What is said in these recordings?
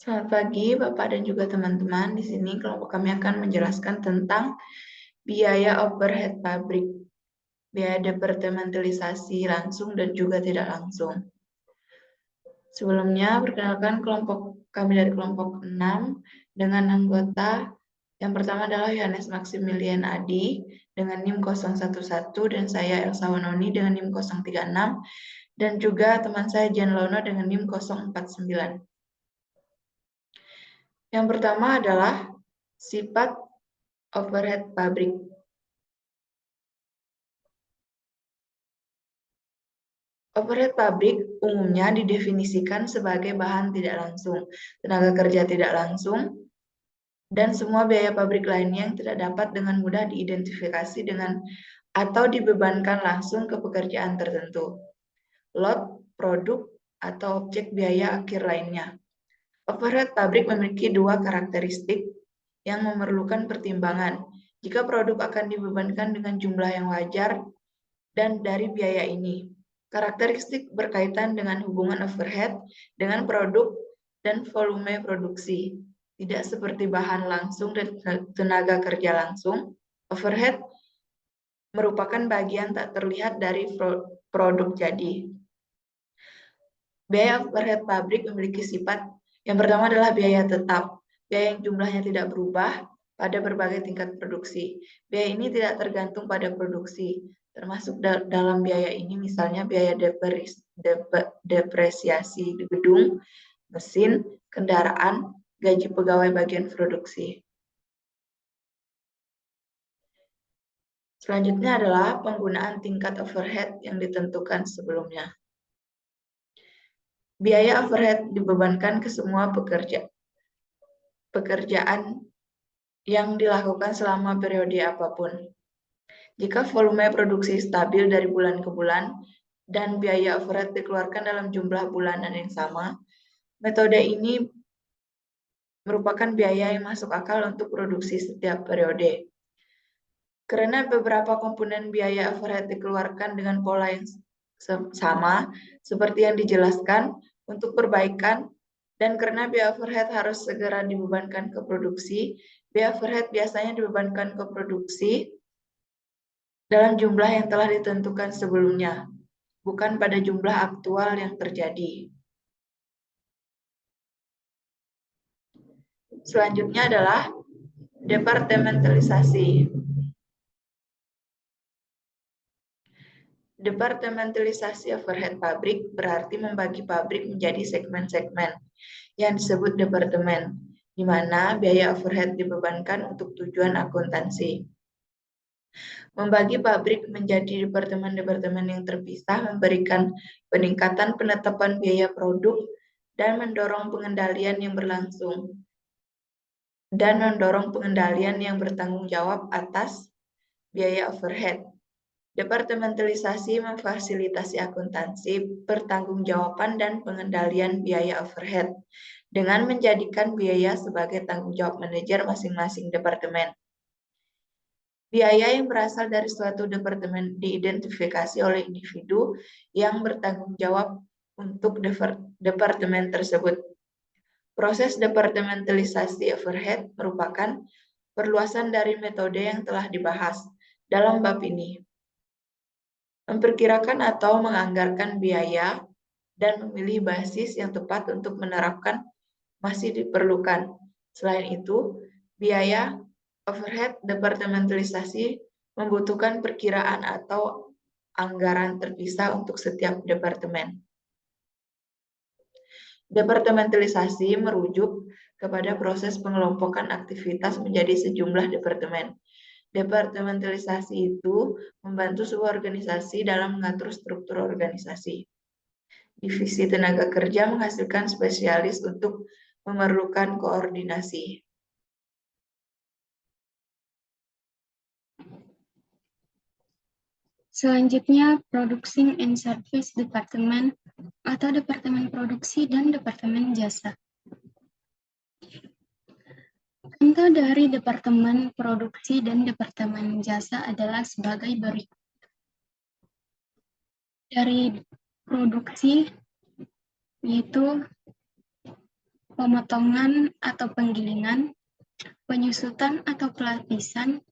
Selamat pagi, Bapak dan juga teman-teman. Di sini kelompok kami akan menjelaskan tentang biaya overhead pabrik, biaya departementalisasi langsung dan juga tidak langsung. Sebelumnya, perkenalkan kelompok kami dari kelompok 6 dengan anggota yang pertama adalah Yohanes Maximilian Adi dengan NIM 011 dan saya Elsa Wanoni dengan NIM 036 dan juga teman saya Jan Lono dengan NIM 049. Yang pertama adalah sifat overhead pabrik. Overhead pabrik umumnya didefinisikan sebagai bahan tidak langsung, tenaga kerja tidak langsung, dan semua biaya pabrik lainnya yang tidak dapat dengan mudah diidentifikasi dengan atau dibebankan langsung ke pekerjaan tertentu, lot, produk, atau objek biaya akhir lainnya. Overhead pabrik memiliki dua karakteristik yang memerlukan pertimbangan. Jika produk akan dibebankan dengan jumlah yang wajar dan dari biaya ini. Karakteristik berkaitan dengan hubungan overhead dengan produk dan volume produksi. Tidak seperti bahan langsung dan tenaga kerja langsung, overhead merupakan bagian tak terlihat dari produk jadi. Biaya overhead pabrik memiliki sifat yang pertama adalah biaya tetap, biaya yang jumlahnya tidak berubah pada berbagai tingkat produksi. Biaya ini tidak tergantung pada produksi, termasuk dalam biaya ini misalnya biaya depresiasi di gedung, mesin, kendaraan, gaji pegawai bagian produksi. Selanjutnya adalah penggunaan tingkat overhead yang ditentukan sebelumnya. Biaya overhead dibebankan ke semua pekerjaan yang dilakukan selama periode apapun. Jika volume produksi stabil dari bulan ke bulan dan biaya overhead dikeluarkan dalam jumlah bulanan yang sama, metode ini merupakan biaya yang masuk akal untuk produksi setiap periode. Karena beberapa komponen biaya overhead dikeluarkan dengan pola yang sama, seperti yang dijelaskan, untuk perbaikan, dan karena biaya overhead harus segera dibebankan ke produksi, biaya overhead biasanya dibebankan ke produksi dalam jumlah yang telah ditentukan sebelumnya, bukan pada jumlah aktual yang terjadi. Selanjutnya adalah departementalisasi. Departementalisasi overhead pabrik berarti membagi pabrik menjadi segmen-segmen yang disebut departemen, di mana biaya overhead dibebankan untuk tujuan akuntansi. Membagi pabrik menjadi departemen-departemen yang terpisah memberikan peningkatan penetapan biaya produk dan mendorong pengendalian yang berlangsung dan mendorong pengendalian yang bertanggung jawab atas biaya overhead. Departementalisasi memfasilitasi akuntansi, pertanggungjawaban dan pengendalian biaya overhead dengan menjadikan biaya sebagai tanggung jawab manajer masing-masing departemen. Biaya yang berasal dari suatu departemen diidentifikasi oleh individu yang bertanggung jawab untuk departemen tersebut. Proses departementalisasi overhead merupakan perluasan dari metode yang telah dibahas dalam bab ini. Memperkirakan atau menganggarkan biaya dan memilih basis yang tepat untuk menerapkan masih diperlukan. Selain itu, biaya overhead departementalisasi membutuhkan perkiraan atau anggaran terpisah untuk setiap departemen. Departementalisasi merujuk kepada proses pengelompokan aktivitas menjadi sejumlah departemen. Departementalisasi itu membantu sebuah organisasi dalam mengatur struktur organisasi. Divisi tenaga kerja menghasilkan spesialis untuk memerlukan koordinasi. Selanjutnya, Producing and Service Department atau Departemen Produksi dan Departemen Jasa. Contoh dari Departemen Produksi dan Departemen Jasa adalah sebagai berikut. Dari produksi, yaitu pemotongan atau penggilingan, penyusutan atau pelapisan,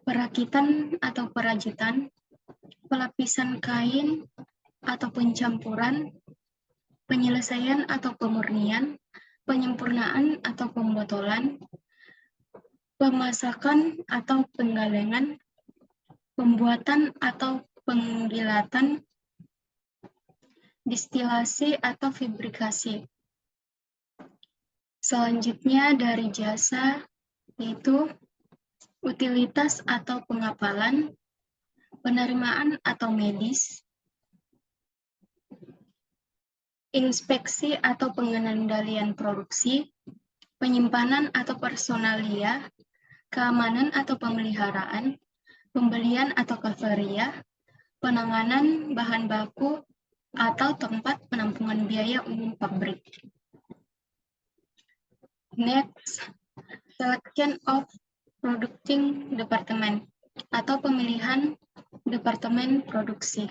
perakitan atau perajutan, pelapisan kain atau pencampuran, penyelesaian atau pemurnian, penyempurnaan atau pembotolan, pemasakan atau penggalengan, pembuatan atau penggilatan, distilasi atau fabrikasi. Selanjutnya dari jasa, yaitu utilitas atau pengapalan, penerimaan atau medis, inspeksi atau pengendalian produksi, penyimpanan atau personalia, keamanan atau pemeliharaan, pembelian atau kafeteria, penanganan bahan baku, atau tempat penampungan biaya umum pabrik. Next, selection of producing department atau pemilihan departemen produksi.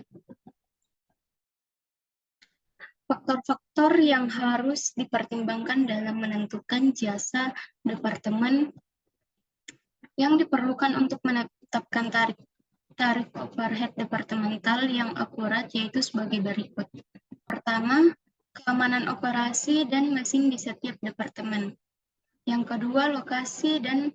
Faktor-faktor yang harus dipertimbangkan dalam menentukan jasa departemen yang diperlukan untuk menetapkan tarif overhead departemental yang akurat yaitu sebagai berikut. Pertama, keamanan operasi dan mesin di setiap departemen. Yang kedua, lokasi dan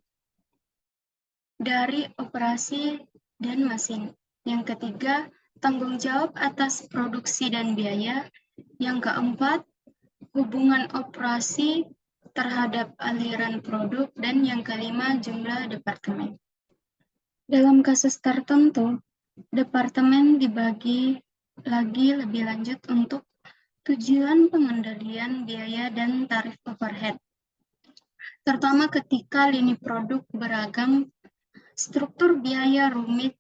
dari operasi dan mesin. Yang ketiga, tanggung jawab atas produksi dan biaya. Yang keempat, hubungan operasi terhadap aliran produk. Dan yang kelima, jumlah departemen. Dalam kasus tertentu, departemen dibagi lagi lebih lanjut untuk tujuan pengendalian biaya dan tarif overhead. Terutama ketika lini produk beragam, struktur biaya rumit,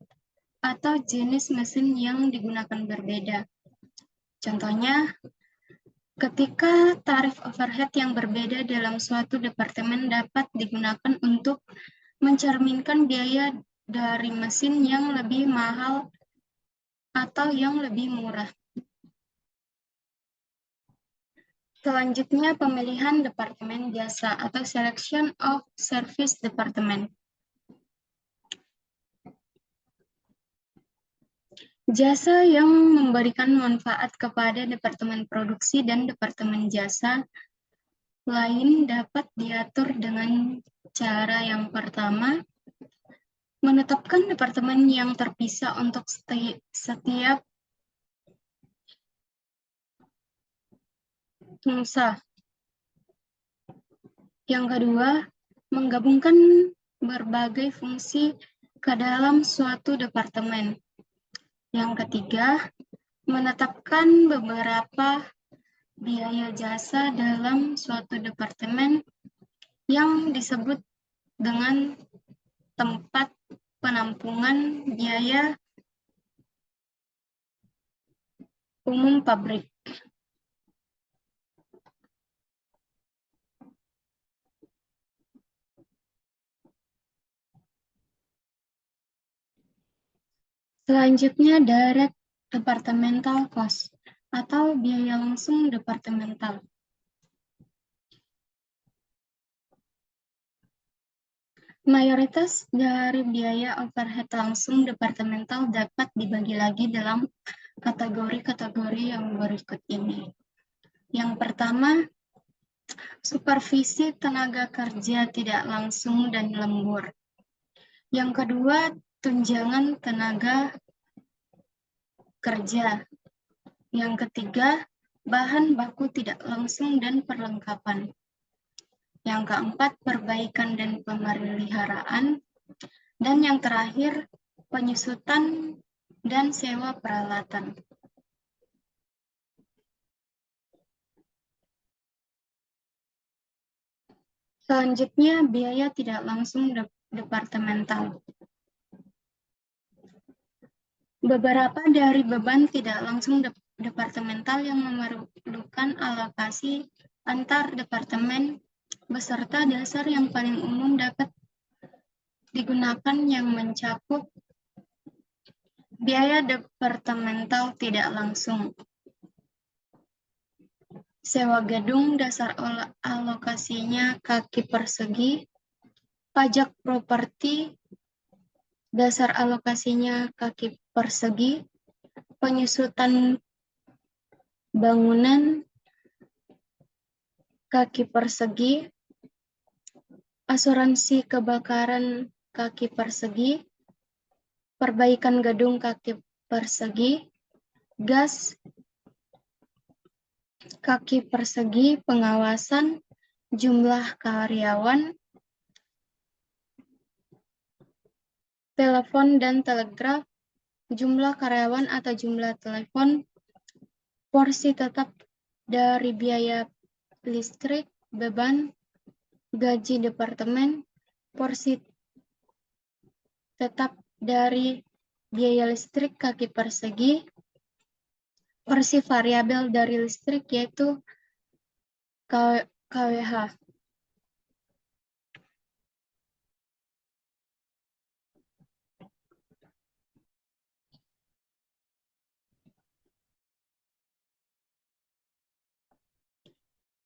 atau jenis mesin yang digunakan berbeda. Contohnya, ketika tarif overhead yang berbeda dalam suatu departemen dapat digunakan untuk mencerminkan biaya dari mesin yang lebih mahal atau yang lebih murah. Selanjutnya, pemilihan departemen jasa atau selection of service department. Jasa yang memberikan manfaat kepada departemen produksi dan departemen jasa lain dapat diatur dengan cara yang pertama, menetapkan departemen yang terpisah untuk setiap nusa. Yang kedua, menggabungkan berbagai fungsi ke dalam suatu departemen. Yang ketiga, menetapkan beberapa biaya jasa dalam suatu departemen yang disebut dengan tempat penampungan biaya umum pabrik. Selanjutnya, direct departmental cost atau biaya langsung departemental. Mayoritas dari biaya overhead langsung departemental dapat dibagi lagi dalam kategori-kategori yang berikut ini. Yang pertama, supervisi tenaga kerja tidak langsung dan lembur. Yang kedua, tunjangan tenaga kerja. Yang ketiga, bahan baku tidak langsung dan perlengkapan. Yang keempat, perbaikan dan pemeliharaan. Dan yang terakhir, penyusutan dan sewa peralatan. Selanjutnya, biaya tidak langsung departemental. Beberapa dari beban tidak langsung departemental yang memerlukan alokasi antar departemen beserta dasar yang paling umum dapat digunakan yang mencakup biaya departemental tidak langsung. sewa gedung, dasar alokasinya kaki persegi, pajak properti, dasar alokasinya kaki persegi, penyusutan bangunan, kaki persegi, asuransi kebakaran kaki persegi, perbaikan gedung kaki persegi, gas kaki persegi, pengawasan, jumlah karyawan, telepon dan telegraf, jumlah karyawan atau jumlah telepon, porsi tetap dari biaya listrik, beban, gaji departemen, porsi tetap dari biaya listrik kaki persegi, porsi variabel dari listrik yaitu KWH.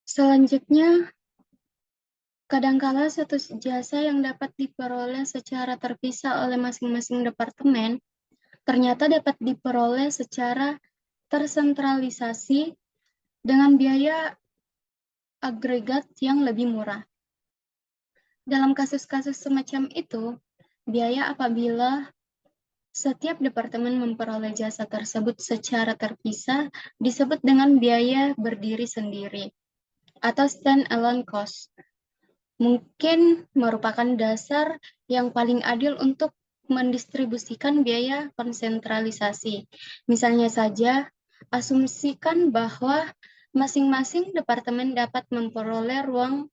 Selanjutnya, kadangkala satu jasa yang dapat diperoleh secara terpisah oleh masing-masing departemen ternyata dapat diperoleh secara tersentralisasi dengan biaya agregat yang lebih murah. Dalam kasus-kasus semacam itu, biaya apabila setiap departemen memperoleh jasa tersebut secara terpisah disebut dengan biaya berdiri sendiri atau stand-alone cost. Mungkin merupakan dasar yang paling adil untuk mendistribusikan biaya konsentralisasi. Misalnya saja, asumsikan bahwa masing-masing departemen dapat memperoleh ruang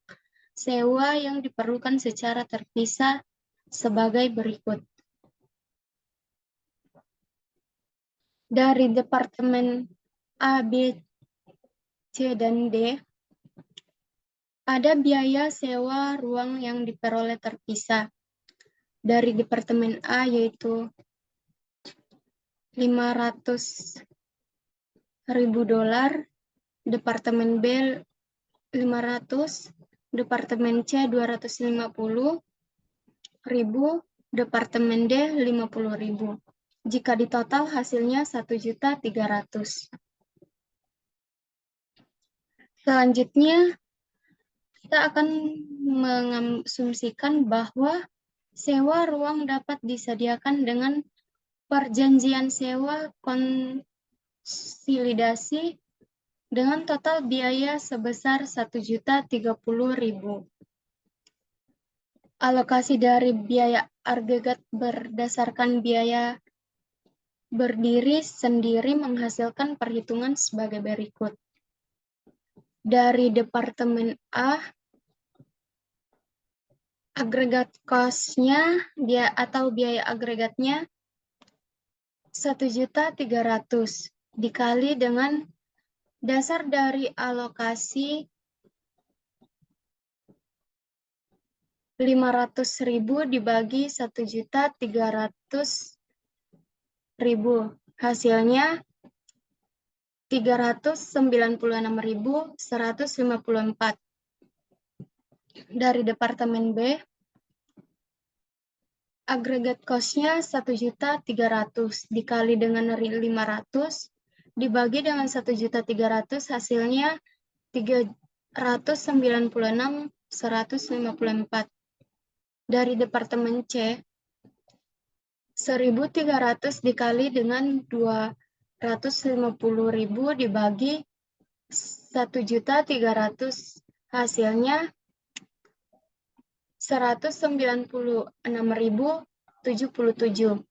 sewa yang diperlukan secara terpisah sebagai berikut. Dari departemen A, B, C, dan D, ada biaya sewa ruang yang diperoleh terpisah. Dari departemen A yaitu $500.000, departemen B 500, departemen C 250.000, departemen D 50.000. Jika ditotal hasilnya 1.300.000. Selanjutnya, kita akan mengasumsikan bahwa sewa ruang dapat disediakan dengan perjanjian sewa konsolidasi dengan total biaya sebesar 1.030.000. Alokasi dari biaya agregat berdasarkan biaya berdiri sendiri menghasilkan perhitungan sebagai berikut. Dari departemen A, agregat cost-nya atau biaya agregatnya 1.300.000 dikali dengan dasar dari alokasi 500.000 dibagi 1.300.000. Hasilnya 396.154. Dari departemen B, agregat cost-nya 1.300.000 dikali dengan 500 dibagi dengan 1.300, hasilnya 396.154. Dari departemen C, 1.300 dikali dengan 250.000 dibagi 1.300, hasilnya 196.077.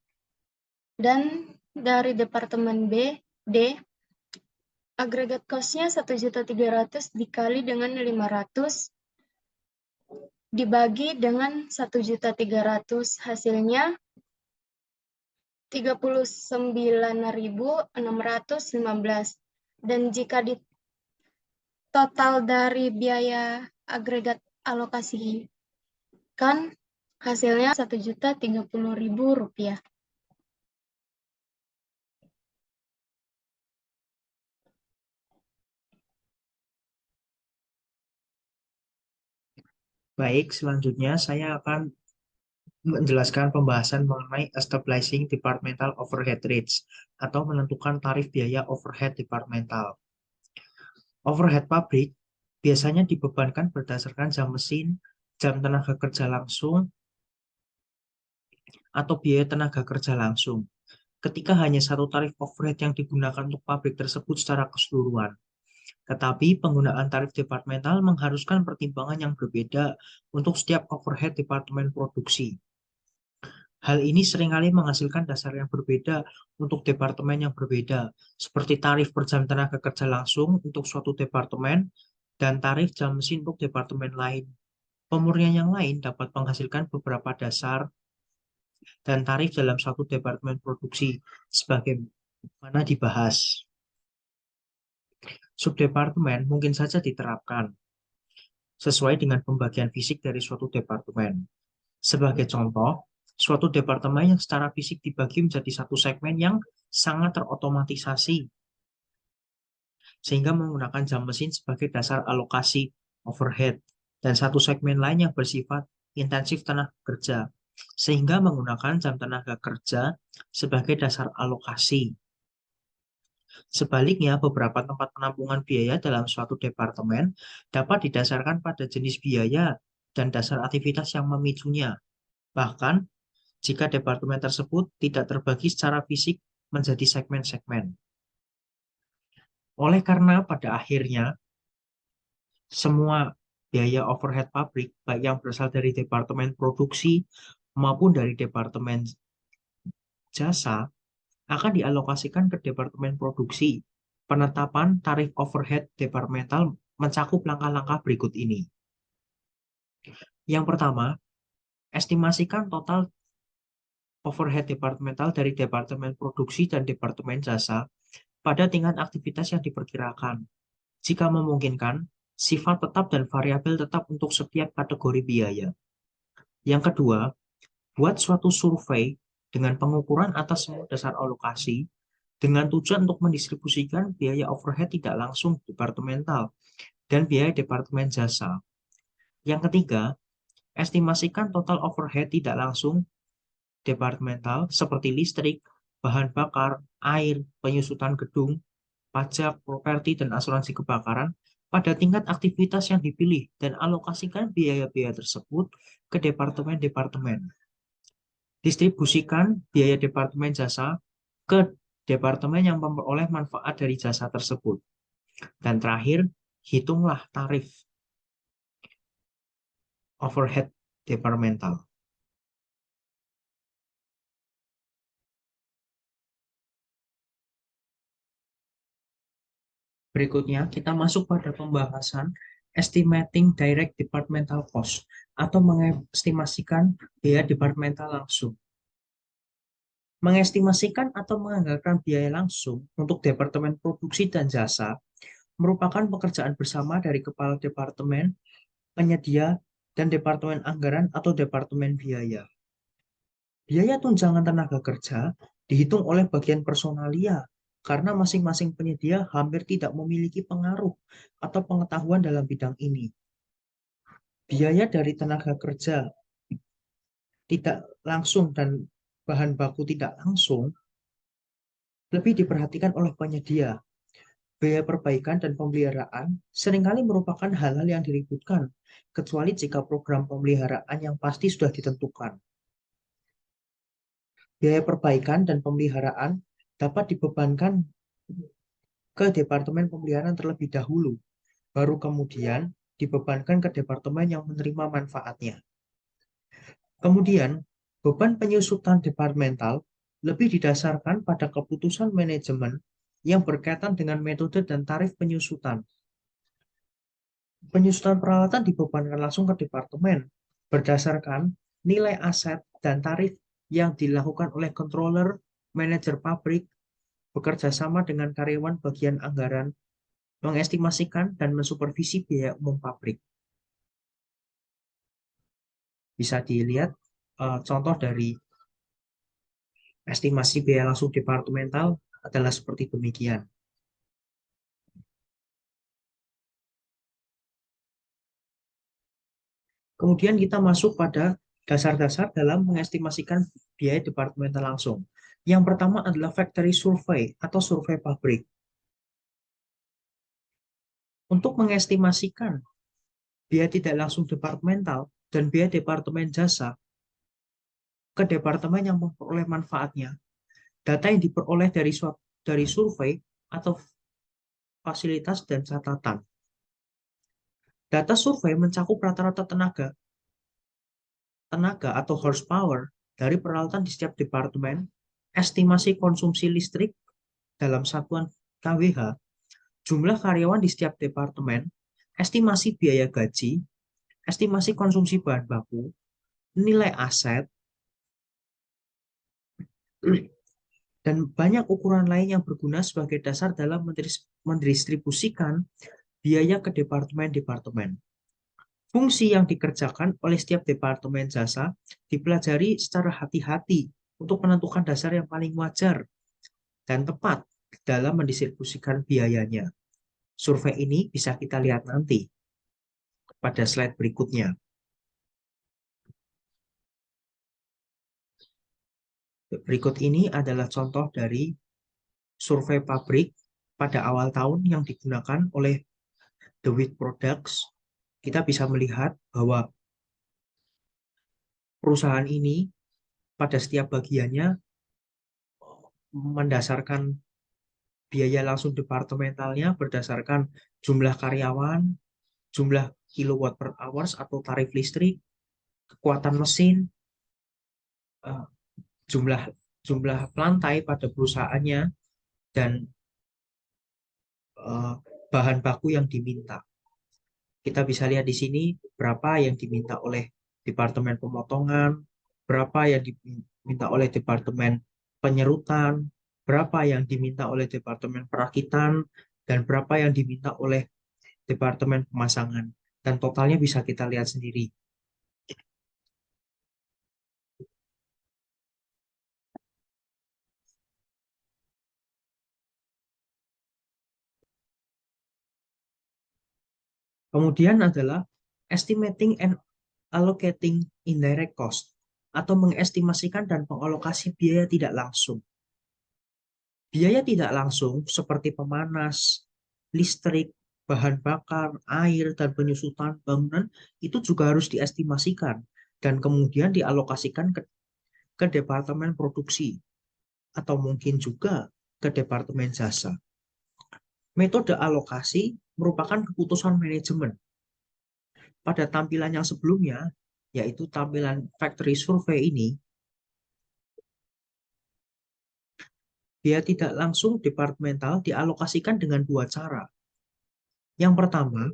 Dan dari departemen D, agregat cost-nya 1.300 dikali dengan 500 dibagi dengan 1.300, hasilnya 39.615. Dan jika di total dari biaya agregat alokasi kan hasilnya 1.030.000 rupiah. Baik, selanjutnya saya akan menjelaskan pembahasan mengenai establishing departmental overhead rates atau menentukan tarif biaya overhead departemental. Overhead pabrik biasanya dibebankan berdasarkan jam mesin, jam tenaga kerja langsung, atau biaya tenaga kerja langsung. Ketika hanya satu tarif overhead yang digunakan untuk pabrik tersebut secara keseluruhan. Tetapi penggunaan tarif departemental mengharuskan pertimbangan yang berbeda untuk setiap overhead departemen produksi. Hal ini seringkali menghasilkan dasar yang berbeda untuk departemen yang berbeda, seperti tarif per jam tenaga kerja langsung untuk suatu departemen dan tarif jam mesin untuk departemen lain. Pemurnian yang lain dapat menghasilkan beberapa dasar dan tarif dalam satu departemen produksi, sebagaimana dibahas. Subdepartemen mungkin saja diterapkan sesuai dengan pembagian fisik dari suatu departemen. Sebagai contoh, suatu departemen yang secara fisik dibagi menjadi satu segmen yang sangat terotomatisasi, sehingga menggunakan jam mesin sebagai dasar alokasi overhead, dan satu segmen lain yang bersifat intensif tenaga kerja, sehingga menggunakan jam tenaga kerja sebagai dasar alokasi. Sebaliknya, beberapa tempat penampungan biaya dalam suatu departemen dapat didasarkan pada jenis biaya dan dasar aktivitas yang memicunya. Bahkan, jika departemen tersebut tidak terbagi secara fisik menjadi segmen-segmen. Oleh karena pada akhirnya, semua biaya overhead pabrik, baik yang berasal dari departemen produksi maupun dari departemen jasa, akan dialokasikan ke departemen produksi. Penetapan tarif overhead departemental mencakup langkah-langkah berikut ini. Yang pertama, estimasikan total overhead departemental dari departemen produksi dan departemen jasa pada tingkat aktivitas yang diperkirakan. Jika memungkinkan, sifat tetap dan variabel tetap untuk setiap kategori biaya. Yang kedua, buat suatu survei dengan pengukuran atas semua dasar alokasi dengan tujuan untuk mendistribusikan biaya overhead tidak langsung departemental dan biaya departemen jasa. Yang ketiga, estimasikan total overhead tidak langsung departemental seperti listrik, bahan bakar, air, penyusutan gedung, pajak, properti, dan asuransi kebakaran pada tingkat aktivitas yang dipilih dan alokasikan biaya-biaya tersebut ke departemen-departemen. Distribusikan biaya departemen jasa ke departemen yang memperoleh manfaat dari jasa tersebut. Dan terakhir, hitunglah tarif overhead departemental. Berikutnya, kita masuk pada pembahasan estimating direct departmental cost atau mengestimasikan biaya departemental langsung. Mengestimasikan atau menganggarkan biaya langsung untuk departemen produksi dan jasa merupakan pekerjaan bersama dari kepala departemen, penyedia, dan departemen anggaran atau departemen biaya. Biaya tunjangan tenaga kerja dihitung oleh bagian personalia karena masing-masing penyedia hampir tidak memiliki pengaruh atau pengetahuan dalam bidang ini. Biaya dari tenaga kerja tidak langsung dan bahan baku tidak langsung lebih diperhatikan oleh penyedia. Biaya perbaikan dan pemeliharaan seringkali merupakan hal-hal yang diributkan, kecuali jika program pemeliharaan yang pasti sudah ditentukan. Biaya perbaikan dan pemeliharaan dapat dibebankan ke Departemen Pemeliharaan terlebih dahulu, baru kemudian dibebankan ke departemen yang menerima manfaatnya. Kemudian, beban penyusutan departemental lebih didasarkan pada keputusan manajemen yang berkaitan dengan metode dan tarif penyusutan. Penyusutan peralatan dibebankan langsung ke departemen berdasarkan nilai aset dan tarif yang dilakukan oleh controller, manajer pabrik, bekerja sama dengan karyawan bagian anggaran, mengestimasikan dan mensupervisi biaya umum pabrik. Bisa dilihat contoh dari estimasi biaya langsung departemental adalah seperti demikian. Kemudian kita masuk pada dasar-dasar dalam mengestimasikan biaya departemental langsung. Yang pertama adalah factory survey atau survei pabrik. Untuk mengestimasikan biaya tidak langsung departemental dan biaya departemen jasa ke departemen yang memperoleh manfaatnya, data yang diperoleh dari survei atau fasilitas dan catatan. Data survei mencakup rata-rata tenaga atau horsepower dari peralatan di setiap departemen, estimasi konsumsi listrik dalam satuan kWh, jumlah karyawan di setiap departemen, estimasi biaya gaji, estimasi konsumsi bahan baku, nilai aset, dan banyak ukuran lain yang berguna sebagai dasar dalam mendistribusikan biaya ke departemen-departemen. Fungsi yang dikerjakan oleh setiap departemen jasa dipelajari secara hati-hati untuk menentukan dasar yang paling wajar dan tepat dalam mendistribusikan biayanya. Survei ini bisa kita lihat nanti pada slide berikutnya. Berikut ini adalah contoh dari survei pabrik pada awal tahun yang digunakan oleh The Wheat Products. Kita bisa melihat bahwa perusahaan ini pada setiap bagiannya mendasarkan biaya langsung departementalnya berdasarkan jumlah karyawan, jumlah kilowatt per hours atau tarif listrik, kekuatan mesin, jumlah lantai pada perusahaannya, dan bahan baku yang diminta. Kita bisa lihat di sini berapa yang diminta oleh Departemen Pemotongan, berapa yang diminta oleh Departemen Penyerutan, berapa yang diminta oleh Departemen Perakitan, dan berapa yang diminta oleh Departemen Pemasangan. Dan totalnya bisa kita lihat sendiri. Kemudian adalah estimating and allocating indirect cost, atau mengestimasikan dan mengalokasi biaya tidak langsung. Biaya tidak langsung seperti pemanas, listrik, bahan bakar, air, dan penyusutan bangunan itu juga harus diestimasikan dan kemudian dialokasikan ke departemen produksi atau mungkin juga ke departemen jasa. Metode alokasi merupakan keputusan manajemen. Pada tampilan yang sebelumnya, yaitu tampilan factory survey ini, biaya tidak langsung departemental dialokasikan dengan dua cara. Yang pertama,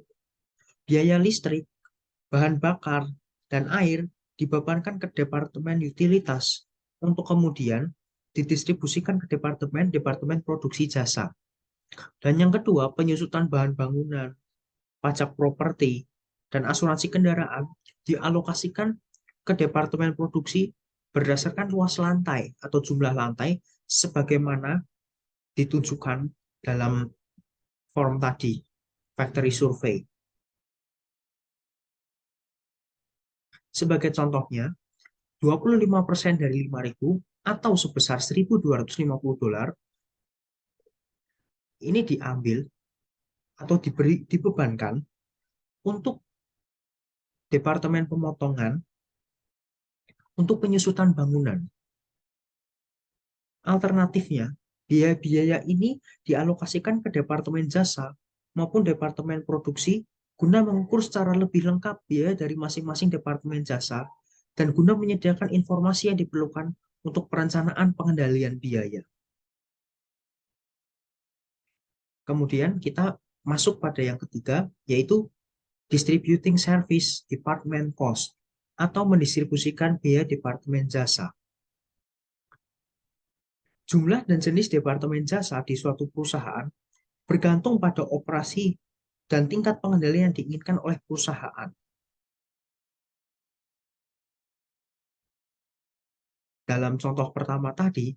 biaya listrik, bahan bakar, dan air dibebankan ke departemen utilitas untuk kemudian didistribusikan ke departemen produksi jasa. Dan yang kedua, penyusutan bahan bangunan, pajak properti, dan asuransi kendaraan dialokasikan ke departemen produksi berdasarkan luas lantai atau jumlah lantai sebagaimana ditunjukkan dalam form tadi, factory survey. Sebagai contohnya, 25% dari 5.000 atau sebesar $1.250 ini diambil atau dibebankan untuk Departemen Pemotongan untuk penyusutan bangunan. Alternatifnya, biaya-biaya ini dialokasikan ke Departemen Jasa maupun Departemen Produksi guna mengukur secara lebih lengkap biaya dari masing-masing Departemen Jasa dan guna menyediakan informasi yang diperlukan untuk perencanaan pengendalian biaya. Kemudian kita masuk pada yang ketiga, yaitu Distributing Service Department Cost, atau mendistribusikan biaya departemen jasa. Jumlah dan jenis departemen jasa di suatu perusahaan bergantung pada operasi dan tingkat pengendalian yang diinginkan oleh perusahaan. Dalam contoh pertama tadi,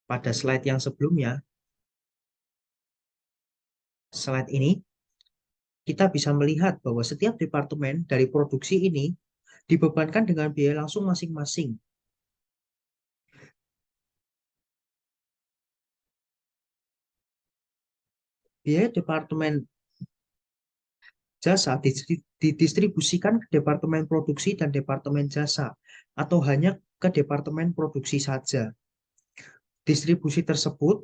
pada slide yang sebelumnya, slide ini, kita bisa melihat bahwa setiap departemen dari produksi ini dibebankan dengan biaya langsung masing-masing. Biaya departemen jasa didistribusikan ke departemen produksi dan departemen jasa, atau hanya ke departemen produksi saja. Distribusi tersebut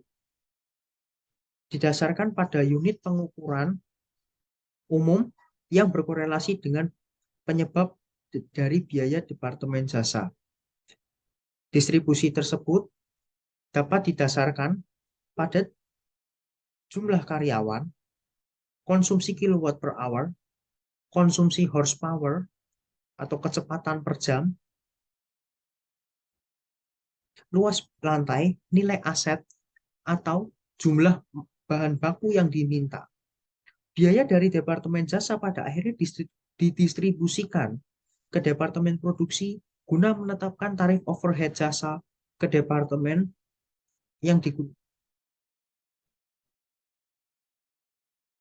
didasarkan pada unit pengukuran umum yang berkorelasi dengan penyebab dari biaya departemen jasa. Distribusi tersebut dapat didasarkan pada jumlah karyawan, konsumsi kilowatt per hour, konsumsi horsepower atau kecepatan per jam, luas lantai, nilai aset, atau jumlah bahan baku yang diminta. Biaya dari departemen jasa pada akhirnya didistribusikan ke departemen produksi guna menetapkan tarif overhead jasa ke departemen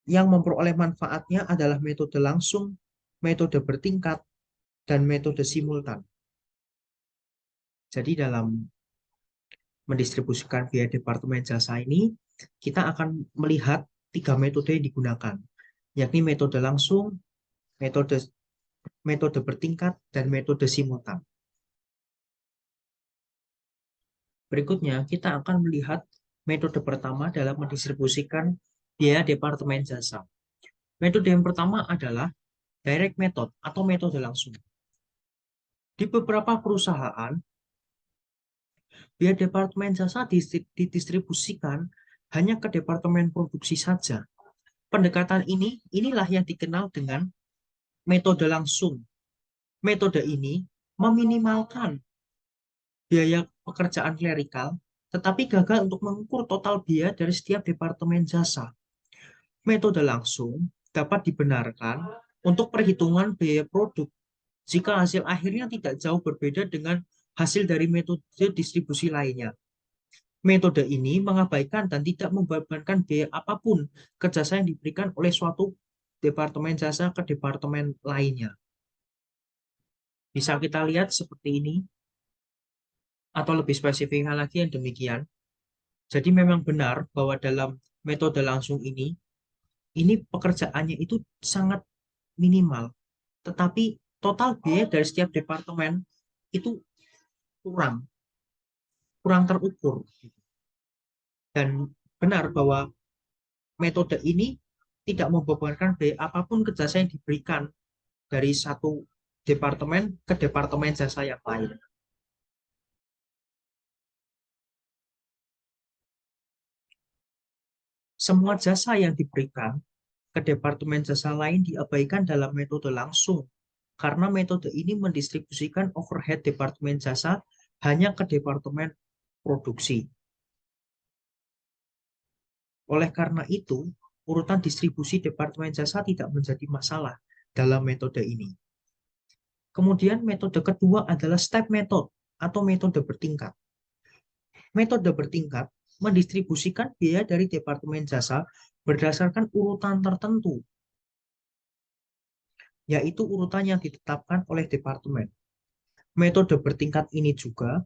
yang memperoleh manfaatnya adalah metode langsung, metode bertingkat, dan metode simultan. Jadi dalam mendistribusikan biaya departemen jasa ini, kita akan melihat 3 metode yang digunakan, yakni metode langsung, metode bertingkat, dan metode simultan. Berikutnya, kita akan melihat metode pertama dalam mendistribusikan biaya departemen jasa. Metode yang pertama adalah direct method atau metode langsung. Di beberapa perusahaan, biaya departemen jasa didistribusikan hanya ke departemen produksi saja. Pendekatan inilah yang dikenal dengan metode langsung. Metode ini meminimalkan biaya pekerjaan klerikal, tetapi gagal untuk mengukur total biaya dari setiap departemen jasa. Metode langsung dapat dibenarkan untuk perhitungan biaya produk jika hasil akhirnya tidak jauh berbeda dengan hasil dari metode distribusi lainnya. Metode ini mengabaikan dan tidak membebankan biaya apapun ke jasa yang diberikan oleh suatu departemen jasa ke departemen lainnya. Bisa kita lihat seperti ini, atau lebih spesifiknya lagi yang demikian. Jadi memang benar bahwa dalam metode langsung ini pekerjaannya itu sangat minimal, tetapi total biaya dari setiap departemen itu kurang terukur. Dan benar bahwa metode ini tidak membebankan biaya apapun ke jasa yang diberikan dari satu departemen ke departemen jasa yang lain. Semua jasa yang diberikan ke departemen jasa lain diabaikan dalam metode langsung, karena metode ini mendistribusikan overhead departemen jasa hanya ke departemen produksi. Oleh karena itu, urutan distribusi departemen jasa tidak menjadi masalah dalam metode ini. Kemudian metode kedua adalah step method atau metode bertingkat. Metode bertingkat mendistribusikan biaya dari departemen jasa berdasarkan urutan tertentu, yaitu urutan yang ditetapkan oleh departemen. Metode bertingkat ini juga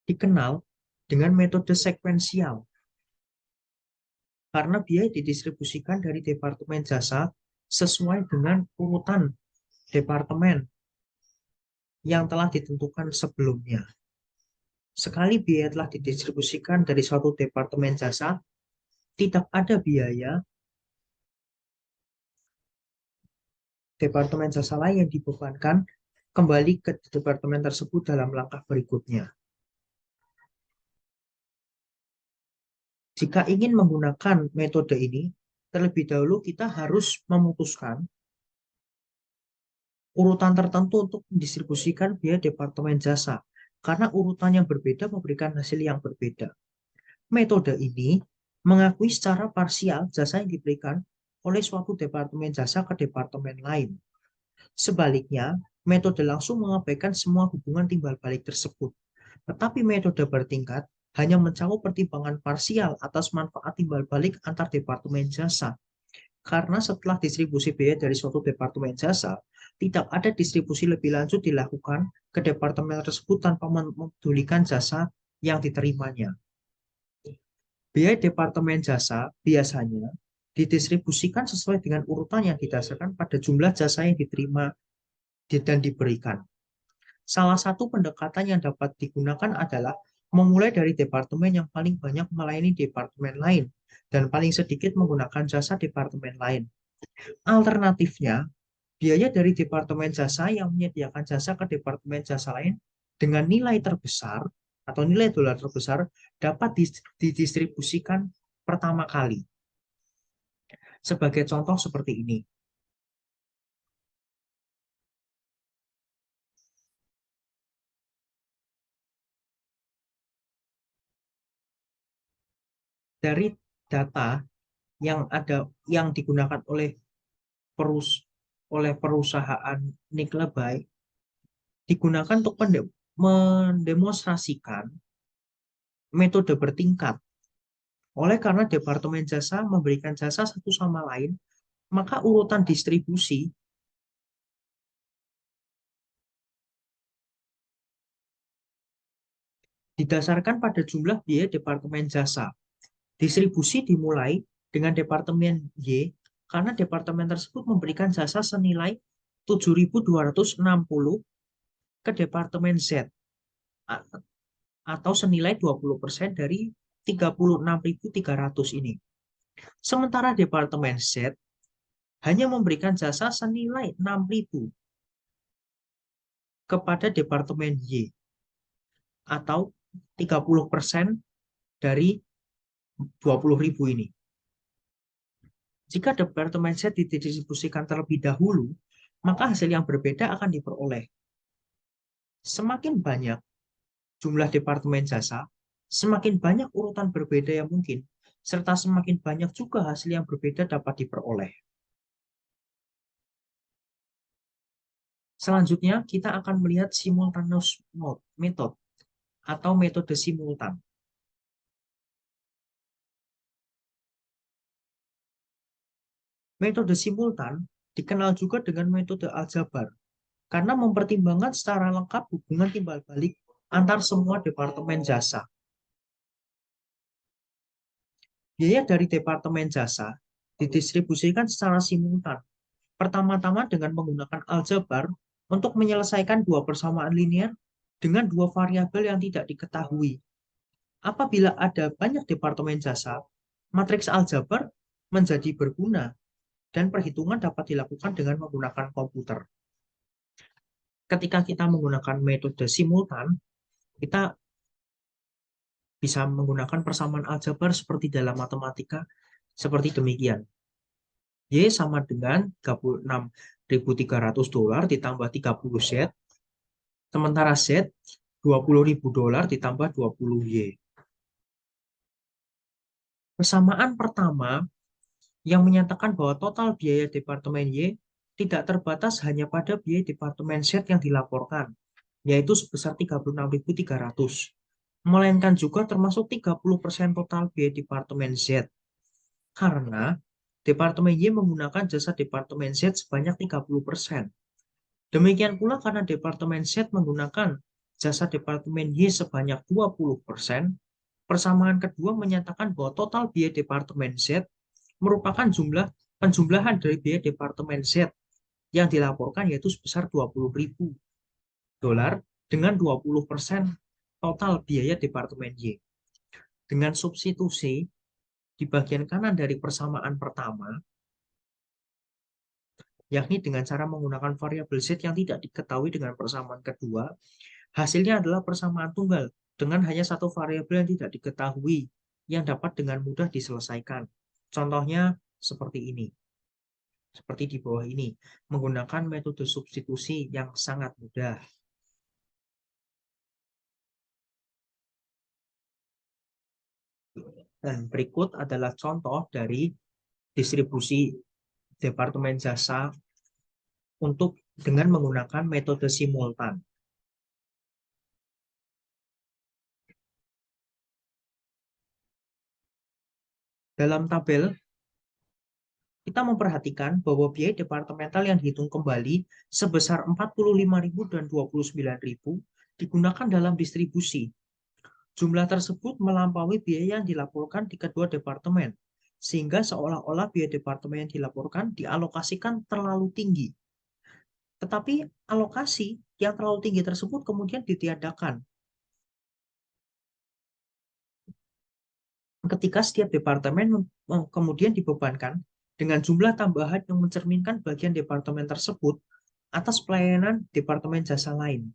dikenal dengan metode sekuensial, karena biaya didistribusikan dari departemen jasa sesuai dengan urutan departemen yang telah ditentukan sebelumnya. Sekali biaya telah didistribusikan dari suatu departemen jasa, tidak ada biaya departemen jasa lain yang dibebankan kembali ke departemen tersebut dalam langkah berikutnya. Jika ingin menggunakan metode ini, terlebih dahulu kita harus memutuskan urutan tertentu untuk mendistribusikan biaya departemen jasa, karena urutan yang berbeda memberikan hasil yang berbeda. Metode ini mengakui secara parsial jasa yang diberikan oleh suatu departemen jasa ke departemen lain. Sebaliknya, metode langsung mengabaikan semua hubungan timbal balik tersebut. Tetapi metode bertingkat hanya mencakup pertimbangan parsial atas manfaat timbal balik antar departemen jasa. Karena setelah distribusi biaya dari suatu departemen jasa, tidak ada distribusi lebih lanjut dilakukan ke departemen tersebut tanpa memedulikan jasa yang diterimanya. Biaya departemen jasa biasanya didistribusikan sesuai dengan urutan yang didasarkan pada jumlah jasa yang diterima dan diberikan. Salah satu pendekatan yang dapat digunakan adalah memulai dari departemen yang paling banyak melayani departemen lain dan paling sedikit menggunakan jasa departemen lain. Alternatifnya, biaya dari departemen jasa yang menyediakan jasa ke departemen jasa lain dengan nilai terbesar atau nilai dolar terbesar dapat didistribusikan pertama kali. Sebagai contoh seperti ini. Dari data yang digunakan oleh perusahaan Niklebay digunakan untuk mendemonstrasikan metode bertingkat. Oleh karena departemen jasa memberikan jasa satu sama lain, maka urutan distribusi didasarkan pada jumlah biaya departemen jasa. Distribusi dimulai dengan departemen Y karena departemen tersebut memberikan jasa senilai 7.260 ke departemen Z atau senilai 20% dari 36.300 ini. Sementara departemen Z hanya memberikan jasa senilai 6.000 kepada departemen Y atau 30% dari 20.000 ini. Jika departemen Z didistribusikan terlebih dahulu, maka hasil yang berbeda akan diperoleh. Semakin banyak jumlah departemen jasa, semakin banyak urutan berbeda yang mungkin, serta semakin banyak juga hasil yang berbeda dapat diperoleh. Selanjutnya, kita akan melihat simultaneous method atau metode simultan. Metode simultan dikenal juga dengan metode aljabar karena mempertimbangkan secara lengkap hubungan timbal balik antar semua departemen jasa. Biaya dari departemen jasa didistribusikan secara simultan. Pertama-tama dengan menggunakan aljabar untuk menyelesaikan dua persamaan linear dengan dua variabel yang tidak diketahui. Apabila ada banyak departemen jasa, matriks aljabar menjadi berguna dan perhitungan dapat dilakukan dengan menggunakan komputer. Ketika kita menggunakan metode simultan, kita bisa menggunakan persamaan aljabar seperti dalam matematika, seperti demikian. Y sama dengan 36.300 dolar ditambah 30 Z, sementara Z 20.000 dolar ditambah 20 Y. Persamaan pertama yang menyatakan bahwa total biaya departemen Y tidak terbatas hanya pada biaya departemen Z yang dilaporkan, yaitu sebesar 36.300, melainkan juga termasuk 30% total biaya departemen Z. Karena departemen Y menggunakan jasa departemen Z sebanyak 30%. Demikian pula karena departemen Z menggunakan jasa departemen Y sebanyak 20%, persamaan kedua menyatakan bahwa total biaya departemen Z merupakan penjumlahan dari biaya departemen Z yang dilaporkan yaitu sebesar 20.000 dolar dengan 20% total biaya departemen Y. Dengan substitusi di bagian kanan dari persamaan pertama, yakni dengan cara menggunakan variabel Z yang tidak diketahui dengan persamaan kedua, hasilnya adalah persamaan tunggal dengan hanya satu variabel yang tidak diketahui yang dapat dengan mudah diselesaikan. Contohnya seperti ini. Seperti di bawah ini, menggunakan metode substitusi yang sangat mudah. Dan berikut adalah contoh dari distribusi departemen jasa dengan menggunakan metode simultan. Dalam tabel, kita memperhatikan bahwa biaya departemental yang dihitung kembali sebesar 45.000 dan 29.000 digunakan dalam distribusi. Jumlah tersebut melampaui biaya yang dilaporkan di kedua departemen, sehingga seolah-olah biaya departemen yang dilaporkan dialokasikan terlalu tinggi. Tetapi alokasi yang terlalu tinggi tersebut kemudian ditiadakan ketika setiap departemen kemudian dibebankan dengan jumlah tambahan yang mencerminkan bagian departemen tersebut atas pelayanan departemen jasa lain.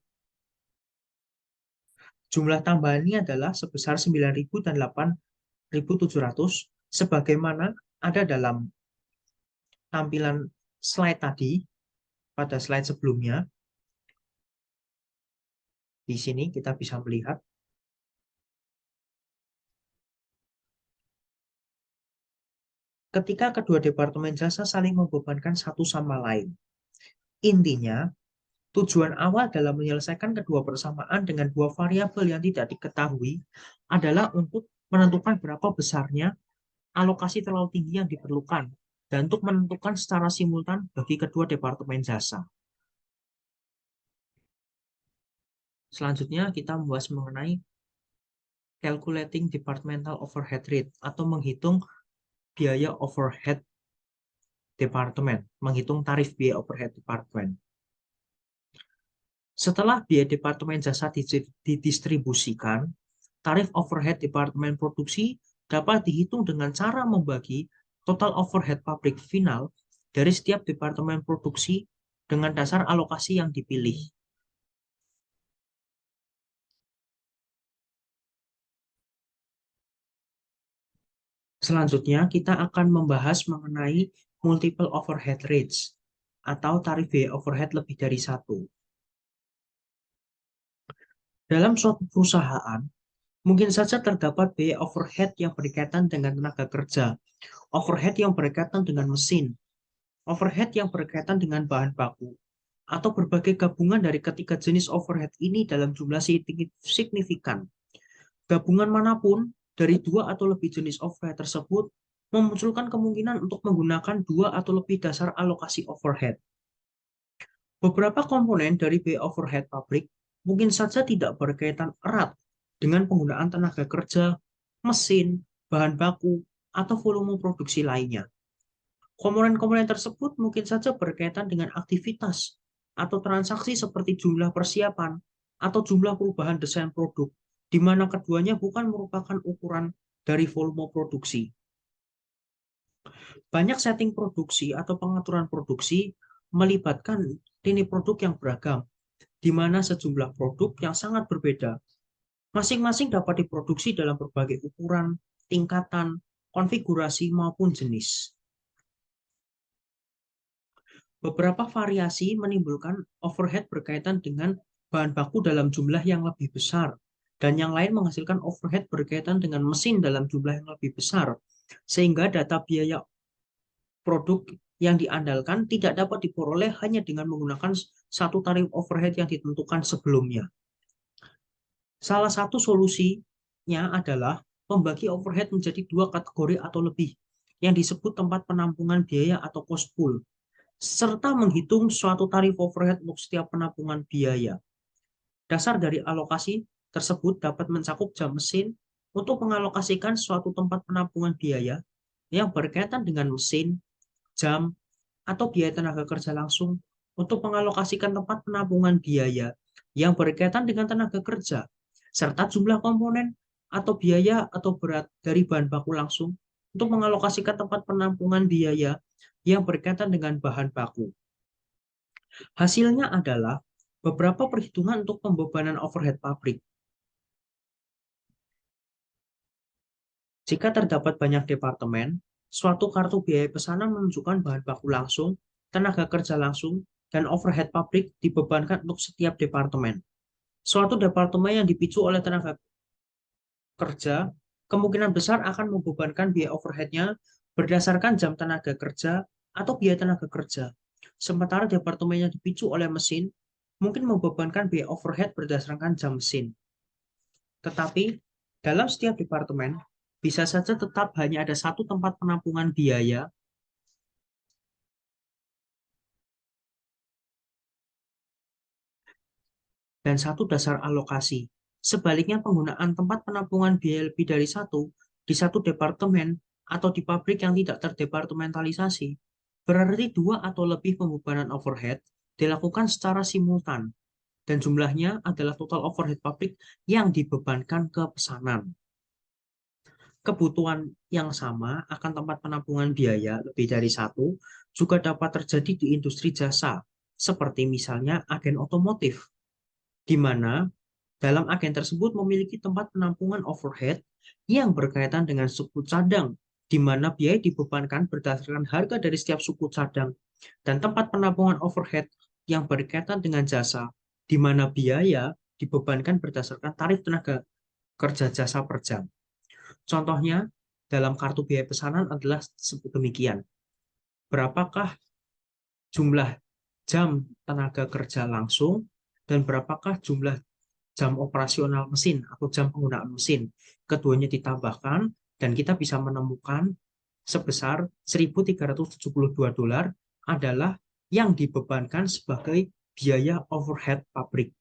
Jumlah tambahan ini adalah sebesar 9.000 dan 8.700 sebagaimana ada dalam tampilan slide tadi pada slide sebelumnya. Di sini kita bisa melihat ketika kedua departemen jasa saling membebankan satu sama lain. Intinya, tujuan awal dalam menyelesaikan kedua persamaan dengan dua variabel yang tidak diketahui adalah untuk menentukan berapa besarnya alokasi terlalu tinggi yang diperlukan dan untuk menentukan secara simultan bagi kedua departemen jasa. Selanjutnya kita membahas mengenai calculating departmental overhead rate atau menghitung biaya overhead departemen, menghitung tarif biaya overhead departemen. Setelah biaya departemen jasa didistribusikan, tarif overhead departemen produksi dapat dihitung dengan cara membagi total overhead pabrik final dari setiap departemen produksi dengan dasar alokasi yang dipilih. Selanjutnya, kita akan membahas mengenai multiple overhead rates atau tarif biaya overhead lebih dari satu. Dalam suatu perusahaan, mungkin saja terdapat biaya overhead yang berkaitan dengan tenaga kerja, overhead yang berkaitan dengan mesin, overhead yang berkaitan dengan bahan baku, atau berbagai gabungan dari ketiga jenis overhead ini dalam jumlah signifikan. Gabungan manapun dari dua atau lebih jenis overhead tersebut memunculkan kemungkinan untuk menggunakan dua atau lebih dasar alokasi overhead. Beberapa komponen dari biaya overhead pabrik mungkin saja tidak berkaitan erat dengan penggunaan tenaga kerja, mesin, bahan baku, atau volume produksi lainnya. Komponen-komponen tersebut mungkin saja berkaitan dengan aktivitas atau transaksi seperti jumlah persiapan atau jumlah perubahan desain produk, di mana keduanya bukan merupakan ukuran dari volume produksi. Banyak setting produksi atau pengaturan produksi melibatkan lini produk yang beragam, di mana sejumlah produk yang sangat berbeda. Masing-masing dapat diproduksi dalam berbagai ukuran, tingkatan, konfigurasi, maupun jenis. Beberapa variasi menimbulkan overhead berkaitan dengan bahan baku dalam jumlah yang lebih besar, dan yang lain menghasilkan overhead berkaitan dengan mesin dalam jumlah yang lebih besar, sehingga data biaya produk yang diandalkan tidak dapat diperoleh hanya dengan menggunakan satu tarif overhead yang ditentukan sebelumnya. Salah satu solusinya adalah membagi overhead menjadi dua kategori atau lebih, yang disebut tempat penampungan biaya atau cost pool, serta menghitung suatu tarif overhead untuk setiap penampungan biaya. Dasar dari alokasi tersebut dapat mencakup jam mesin untuk mengalokasikan suatu tempat penampungan biaya yang berkaitan dengan mesin, jam, atau biaya tenaga kerja langsung untuk mengalokasikan tempat penampungan biaya yang berkaitan dengan tenaga kerja, serta jumlah komponen atau biaya atau berat dari bahan baku langsung untuk mengalokasikan tempat penampungan biaya yang berkaitan dengan bahan baku. Hasilnya adalah beberapa perhitungan untuk pembebanan overhead pabrik. Jika terdapat banyak departemen, suatu kartu biaya pesanan menunjukkan bahan baku langsung, tenaga kerja langsung, dan overhead pabrik dibebankan untuk setiap departemen. Suatu departemen yang dipicu oleh tenaga kerja, kemungkinan besar akan membebankan biaya overhead-nya berdasarkan jam tenaga kerja atau biaya tenaga kerja. Sementara departemen yang dipicu oleh mesin, mungkin membebankan biaya overhead berdasarkan jam mesin. Tetapi, dalam setiap departemen, bisa saja tetap hanya ada satu tempat penampungan biaya dan satu dasar alokasi. Sebaliknya, penggunaan tempat penampungan biaya lebih dari satu di satu departemen atau di pabrik yang tidak terdepartementalisasi, berarti dua atau lebih pembebanan overhead dilakukan secara simultan, dan jumlahnya adalah total overhead pabrik yang dibebankan ke pesanan. Kebutuhan yang sama akan tempat penampungan biaya lebih dari satu juga dapat terjadi di industri jasa, seperti misalnya agen otomotif, di mana dalam agen tersebut memiliki tempat penampungan overhead yang berkaitan dengan suku cadang, di mana biaya dibebankan berdasarkan harga dari setiap suku cadang, dan tempat penampungan overhead yang berkaitan dengan jasa, di mana biaya dibebankan berdasarkan tarif tenaga kerja jasa per jam. Contohnya, dalam kartu biaya pesanan adalah demikian. Berapakah jumlah jam tenaga kerja langsung dan berapakah jumlah jam operasional mesin atau jam penggunaan mesin. Keduanya ditambahkan dan kita bisa menemukan sebesar $1.372 adalah yang dibebankan sebagai biaya overhead pabrik.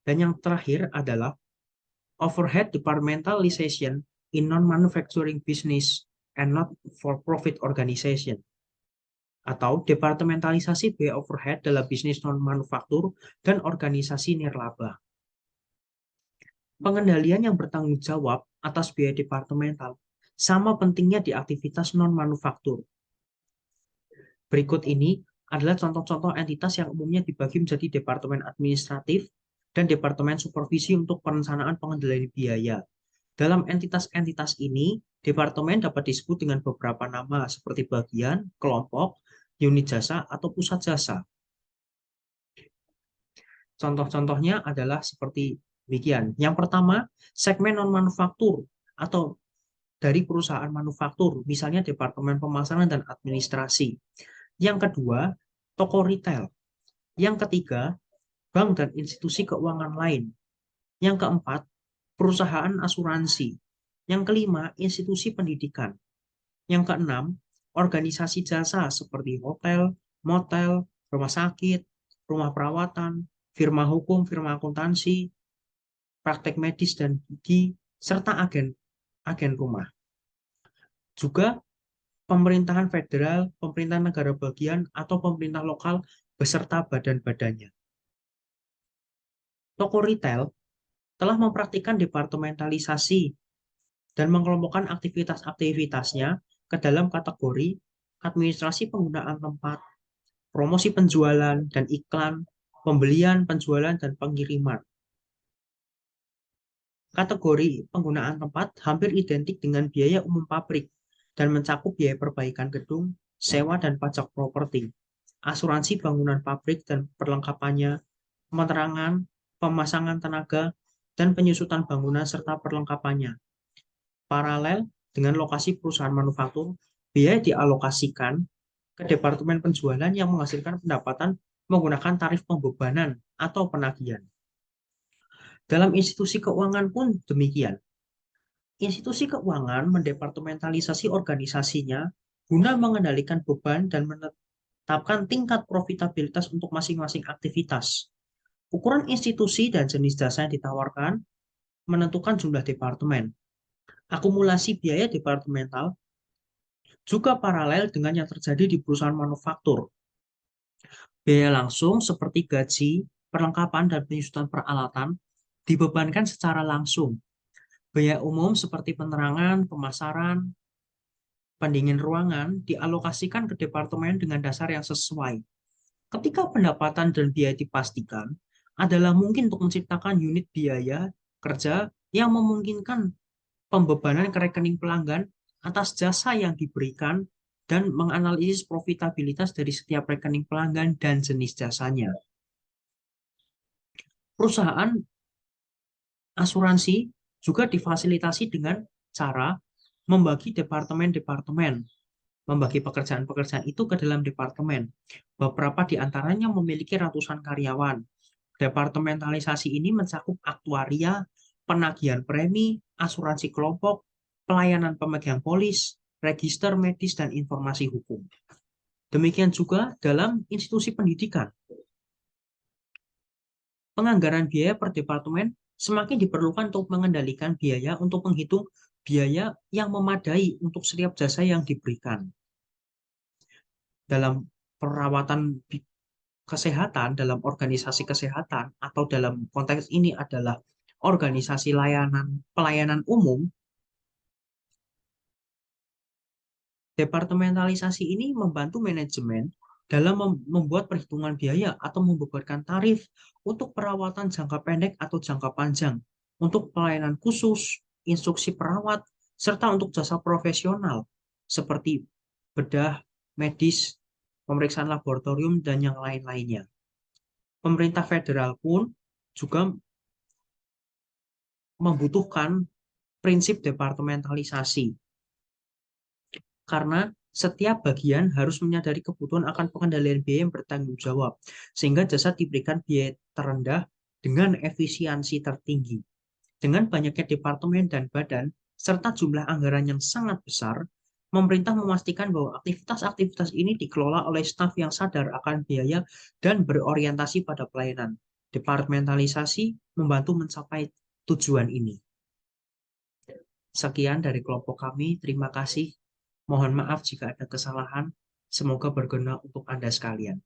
Dan yang terakhir adalah overhead departmentalization in non-manufacturing business and not for-profit organization, atau departementalisasi biaya overhead dalam bisnis non-manufaktur dan organisasi nirlaba. Pengendalian yang bertanggung jawab atas biaya departemental sama pentingnya di aktivitas non-manufaktur. Berikut ini adalah contoh-contoh entitas yang umumnya dibagi menjadi departemen administratif dan departemen supervisi untuk perencanaan pengendalian biaya. Dalam entitas-entitas ini, departemen dapat disebut dengan beberapa nama seperti bagian, kelompok, unit jasa, atau pusat jasa. Contoh-contohnya adalah seperti demikian. Yang pertama, segmen non-manufaktur atau dari perusahaan manufaktur, misalnya departemen pemasaran dan administrasi. Yang kedua, toko retail. Yang ketiga, bank dan institusi keuangan lain. Yang keempat, perusahaan asuransi. Yang kelima, institusi pendidikan. Yang keenam, organisasi jasa seperti hotel, motel, rumah sakit, rumah perawatan, firma hukum, firma akuntansi, praktek medis dan gigi, serta agen rumah. Juga pemerintahan federal, pemerintahan negara bagian, atau pemerintah lokal beserta badan-badannya. Toko retail telah mempraktikkan departementalisasi dan mengelompokkan aktivitas-aktivitasnya ke dalam kategori administrasi penggunaan tempat, promosi penjualan dan iklan, pembelian, penjualan, dan pengiriman. Kategori penggunaan tempat hampir identik dengan biaya umum pabrik dan mencakup biaya perbaikan gedung, sewa dan pajak properti, asuransi bangunan pabrik dan perlengkapannya, penerangan, pemasangan tenaga, dan penyusutan bangunan serta perlengkapannya. Paralel dengan lokasi perusahaan manufaktur, biaya dialokasikan ke departemen penjualan yang menghasilkan pendapatan menggunakan tarif pembebanan atau penagihan. Dalam institusi keuangan pun demikian. Institusi keuangan mendepartementalisasi organisasinya guna mengendalikan beban dan menetapkan tingkat profitabilitas untuk masing-masing aktivitas. Ukuran institusi dan jenis jasa yang ditawarkan menentukan jumlah departemen. Akumulasi biaya departemental juga paralel dengan yang terjadi di perusahaan manufaktur. Biaya langsung seperti gaji, perlengkapan, dan penyusutan peralatan dibebankan secara langsung. Biaya umum seperti penerangan, pemasaran, pendingin ruangan dialokasikan ke departemen dengan dasar yang sesuai. Ketika pendapatan dan biaya dipastikan, adalah mungkin untuk menciptakan unit biaya kerja yang memungkinkan pembebanan ke rekening pelanggan atas jasa yang diberikan dan menganalisis profitabilitas dari setiap rekening pelanggan dan jenis jasanya. Perusahaan asuransi juga difasilitasi dengan cara membagi departemen-departemen, membagi pekerjaan-pekerjaan itu ke dalam departemen. Beberapa di antaranya memiliki ratusan karyawan. Departementalisasi ini mencakup aktuaria, penagihan premi, asuransi kelompok, pelayanan pemegang polis, register medis, dan informasi hukum. Demikian juga dalam institusi pendidikan. Penganggaran biaya per departemen semakin diperlukan untuk mengendalikan biaya untuk menghitung biaya yang memadai untuk setiap jasa yang diberikan. Dalam perawatan kesehatan, dalam organisasi kesehatan, atau dalam konteks ini adalah organisasi pelayanan umum, departementalisasi ini membantu manajemen dalam membuat perhitungan biaya atau membebankan tarif untuk perawatan jangka pendek atau jangka panjang, untuk pelayanan khusus, instruksi perawat, serta untuk jasa profesional seperti bedah medis, pemeriksaan laboratorium, dan yang lain-lainnya. Pemerintah federal pun juga membutuhkan prinsip departementalisasi, karena setiap bagian harus menyadari kebutuhan akan pengendalian biaya yang bertanggung jawab, sehingga jasa diberikan biaya terendah dengan efisiensi tertinggi. Dengan banyaknya departemen dan badan, serta jumlah anggaran yang sangat besar, pemerintah memastikan bahwa aktivitas-aktivitas ini dikelola oleh staf yang sadar akan biaya dan berorientasi pada pelayanan. Departementalisasi membantu mencapai tujuan ini. Sekian dari kelompok kami, terima kasih. Mohon maaf jika ada kesalahan, semoga berguna untuk Anda sekalian.